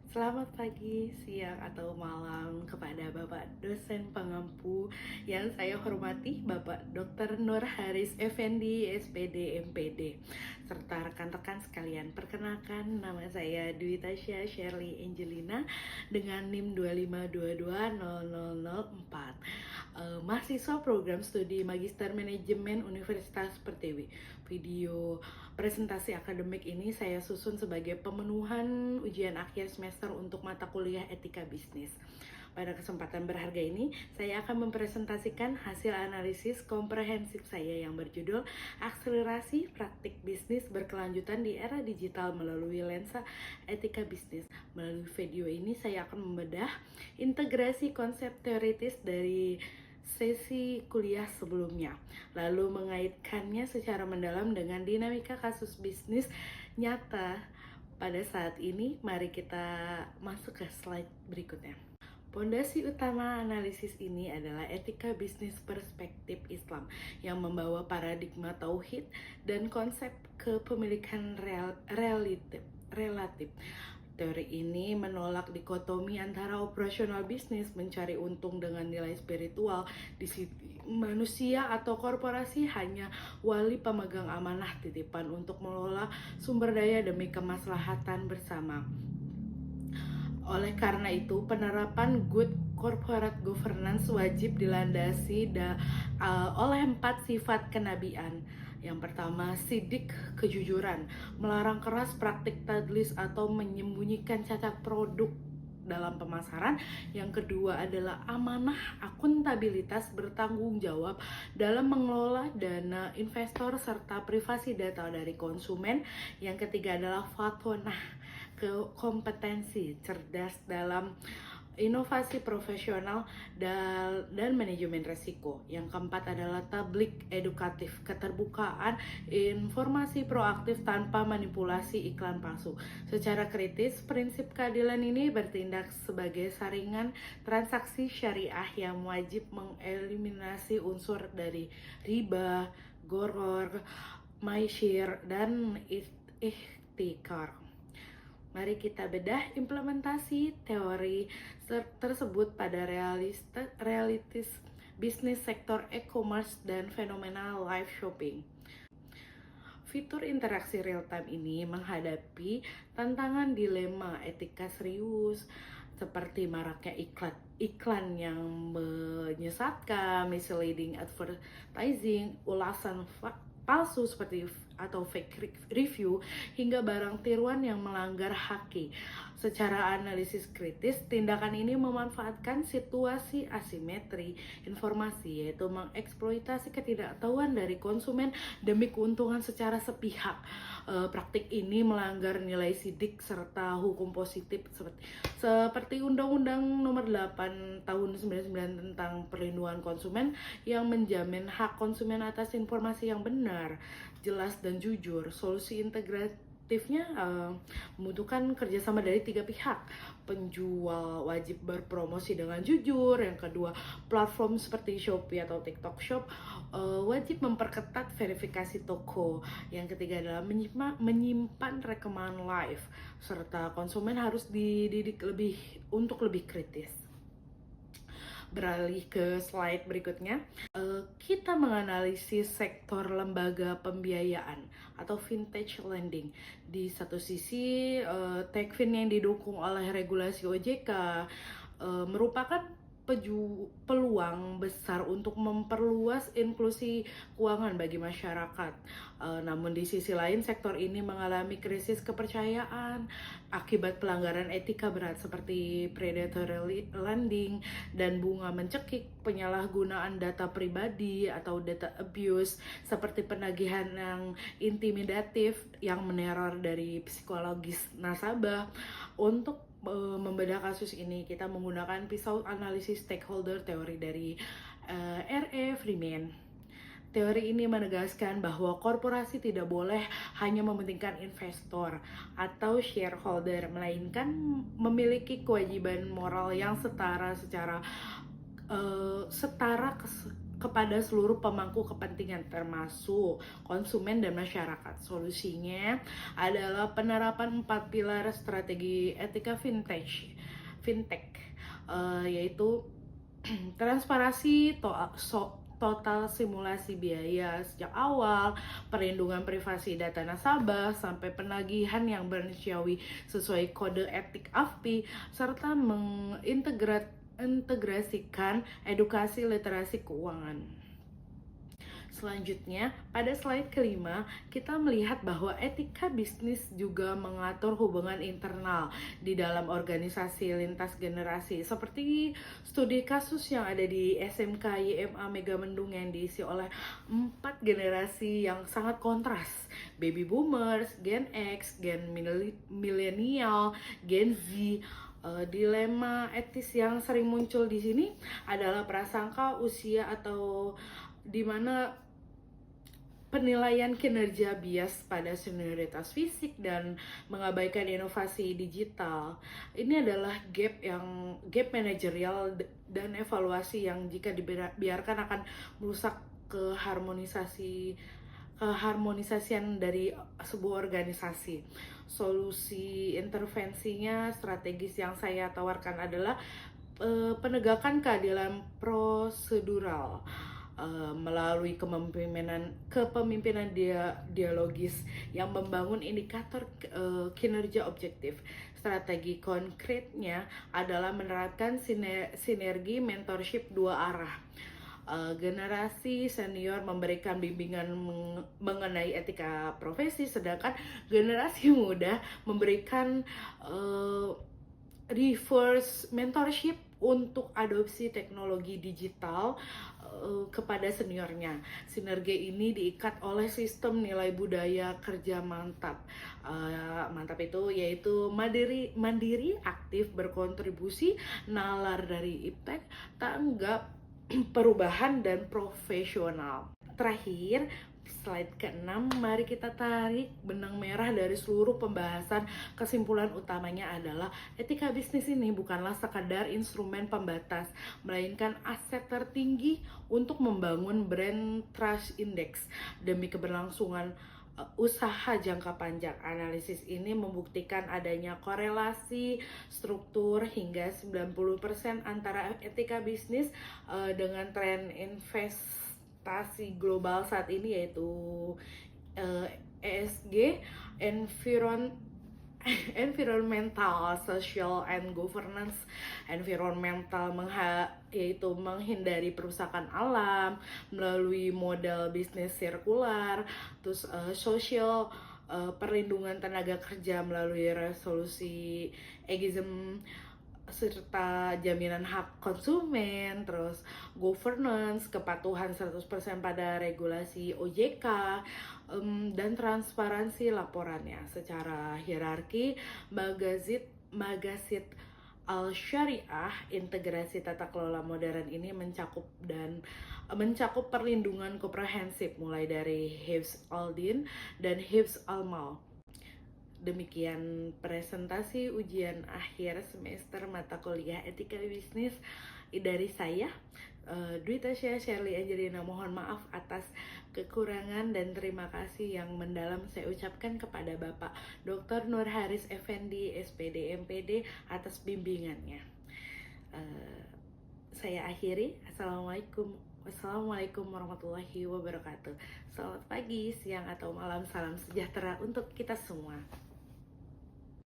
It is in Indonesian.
Selamat pagi, siang, atau malam kepada Bapak dosen pengampu yang saya hormati, Bapak Dr. Nur Haris Effendi, SPD, MPD, serta rekan-rekan sekalian. Perkenalkan, nama saya Dwi Tasya Shirley Angelina dengan NIM 2522004. Mahasiswa program studi Magister Manajemen Universitas Pertiwi. Video presentasi akademik ini saya susun sebagai pemenuhan ujian akhir semester untuk mata kuliah etika bisnis. Pada kesempatan berharga ini, saya akan mempresentasikan hasil analisis komprehensif saya yang berjudul Akselerasi Praktik Bisnis Berkelanjutan di Era Digital melalui Lensa Etika Bisnis. Melalui video ini, saya akan membedah integrasi konsep teoritis dari sesi kuliah sebelumnya, lalu mengaitkannya secara mendalam dengan dinamika kasus bisnis nyata pada saat ini. Mari kita masuk ke slide berikutnya. Pondasi utama analisis ini adalah etika bisnis perspektif Islam yang membawa paradigma tauhid dan konsep kepemilikan relatif. Teori ini menolak dikotomi antara operasional bisnis mencari untung dengan nilai spiritual. Di sisi manusia atau korporasi hanya wali pemegang amanah titipan untuk mengelola sumber daya demi kemaslahatan bersama. Oleh karena itu, penerapan good corporate governance wajib dilandasi oleh 4 sifat kenabian. Yang pertama, sidik kejujuran, melarang keras praktik tadlis atau menyembunyikan cacat produk dalam pemasaran. Yang kedua adalah amanah akuntabilitas, bertanggung jawab dalam mengelola dana investor serta privasi data dari konsumen. Yang ketiga adalah fatonah, kompetensi cerdas dalam inovasi profesional dan manajemen resiko. Yang keempat adalah tablik edukatif, keterbukaan informasi proaktif tanpa manipulasi iklan palsu. Secara kritis, prinsip keadilan ini bertindak sebagai saringan transaksi syariah yang wajib mengeliminasi unsur dari riba, goror, maisir, dan ihtikar. Mari kita bedah implementasi teori tersebut pada realitis bisnis sektor e-commerce dan fenomena live shopping. Fitur interaksi real-time ini menghadapi tantangan dilema etika serius seperti maraknya iklan yang menyesatkan, misleading advertising, ulasan palsu seperti atau fake review, hingga barang tiruan yang melanggar haki. Secara analisis kritis, tindakan ini memanfaatkan situasi asimetri informasi, yaitu mengeksploitasi ketidaktahuan dari konsumen demi keuntungan secara sepihak. Praktik ini melanggar nilai sidik serta hukum positif seperti Undang-Undang Nomor 8 Tahun 99 tentang Perlindungan Konsumen yang menjamin hak konsumen atas informasi yang benar, jelas, dan jujur. Solusi integratifnya membutuhkan kerjasama dari 3 pihak. Penjual wajib berpromosi dengan jujur. Yang kedua, platform seperti Shopee atau TikTok Shop wajib memperketat verifikasi toko. Yang ketiga adalah menyimpan rekaman live, serta konsumen harus dididik untuk lebih kritis. Beralih ke slide berikutnya, kita menganalisis sektor lembaga pembiayaan atau vintage lending. Di satu sisi, Techfin yang didukung oleh regulasi OJK merupakan peluang besar untuk memperluas inklusi keuangan bagi masyarakat. Namun di sisi lain, sektor ini mengalami krisis kepercayaan akibat pelanggaran etika berat seperti predatory lending dan bunga mencekik, penyalahgunaan data pribadi atau data abuse seperti penagihan yang intimidatif yang meneror dari psikologis nasabah. Untuk membedah kasus ini, kita menggunakan pisau analisis stakeholder teori dari R.E. Freeman. Teori ini menegaskan bahwa korporasi tidak boleh hanya mementingkan investor atau shareholder, melainkan memiliki kewajiban moral yang setara kepada seluruh pemangku kepentingan termasuk konsumen dan masyarakat. Solusinya adalah penerapan 4 pilar strategi etika fintech, yaitu transparansi, total simulasi biaya sejak awal, perlindungan privasi data nasabah, sampai penagihan yang manusiawi sesuai kode etik AFPI, serta mengintegrasikan edukasi literasi keuangan. Selanjutnya, pada slide kelima, kita melihat bahwa etika bisnis juga mengatur hubungan internal di dalam organisasi lintas generasi. Seperti studi kasus yang ada di SMK YMA Megamendung yang diisi oleh 4 generasi yang sangat kontras. Baby Boomers, Gen X, Gen Millennial, Gen Z. Dilema etis yang sering muncul di sini adalah prasangka usia atau di mana penilaian kinerja bias pada senioritas fisik dan mengabaikan inovasi digital. Ini adalah gap manajerial dan evaluasi yang jika dibiarkan akan merusak keharmonisasian dari sebuah organisasi. Solusi intervensinya strategis yang saya tawarkan adalah penegakan keadilan prosedural melalui kepemimpinan dialogis yang membangun indikator kinerja objektif. Strategi konkretnya adalah menerapkan sinergi mentorship dua arah. Generasi senior memberikan bimbingan mengenai etika profesi, sedangkan generasi muda memberikan reverse mentorship untuk adopsi teknologi digital kepada seniornya. Sinergi ini diikat oleh sistem nilai budaya kerja mantap. Mantap itu yaitu mandiri, aktif, berkontribusi, nalar dari iptek, tanggap perubahan, dan profesional. Terakhir, slide ke-6, mari kita tarik benang merah dari seluruh pembahasan. Kesimpulan utamanya adalah etika bisnis ini bukanlah sekadar instrumen pembatas, melainkan aset tertinggi untuk membangun brand trust index demi keberlangsungan usaha jangka panjang. Analisis ini membuktikan adanya korelasi struktur hingga 90% antara etika bisnis dengan tren investasi global saat ini, yaitu ESG, environmental, social, and governance. Environmental yaitu menghindari perusakan alam melalui model bisnis sirkular. Terus social, perlindungan tenaga kerja melalui resolusi ageism serta jaminan hak konsumen. Terus governance, kepatuhan 100% pada regulasi OJK, dan transparansi laporannya. Secara hierarki, Magasit Al-Syariah, integrasi tata kelola modern ini mencakup perlindungan komprehensif mulai dari Hifz al-Din dan Hifz al-Mal. Demikian presentasi ujian akhir semester mata kuliah etika bisnis dari saya, Dwi Tasya Shirley Angelina. Mohon maaf atas kekurangan dan terima kasih yang mendalam saya ucapkan kepada Bapak Dr. Nur Haris Effendi, SPD MPD, atas bimbingannya. Saya akhiri. Assalamualaikum warahmatullahi wabarakatuh. Selamat pagi, siang, atau malam. Salam sejahtera untuk kita semua.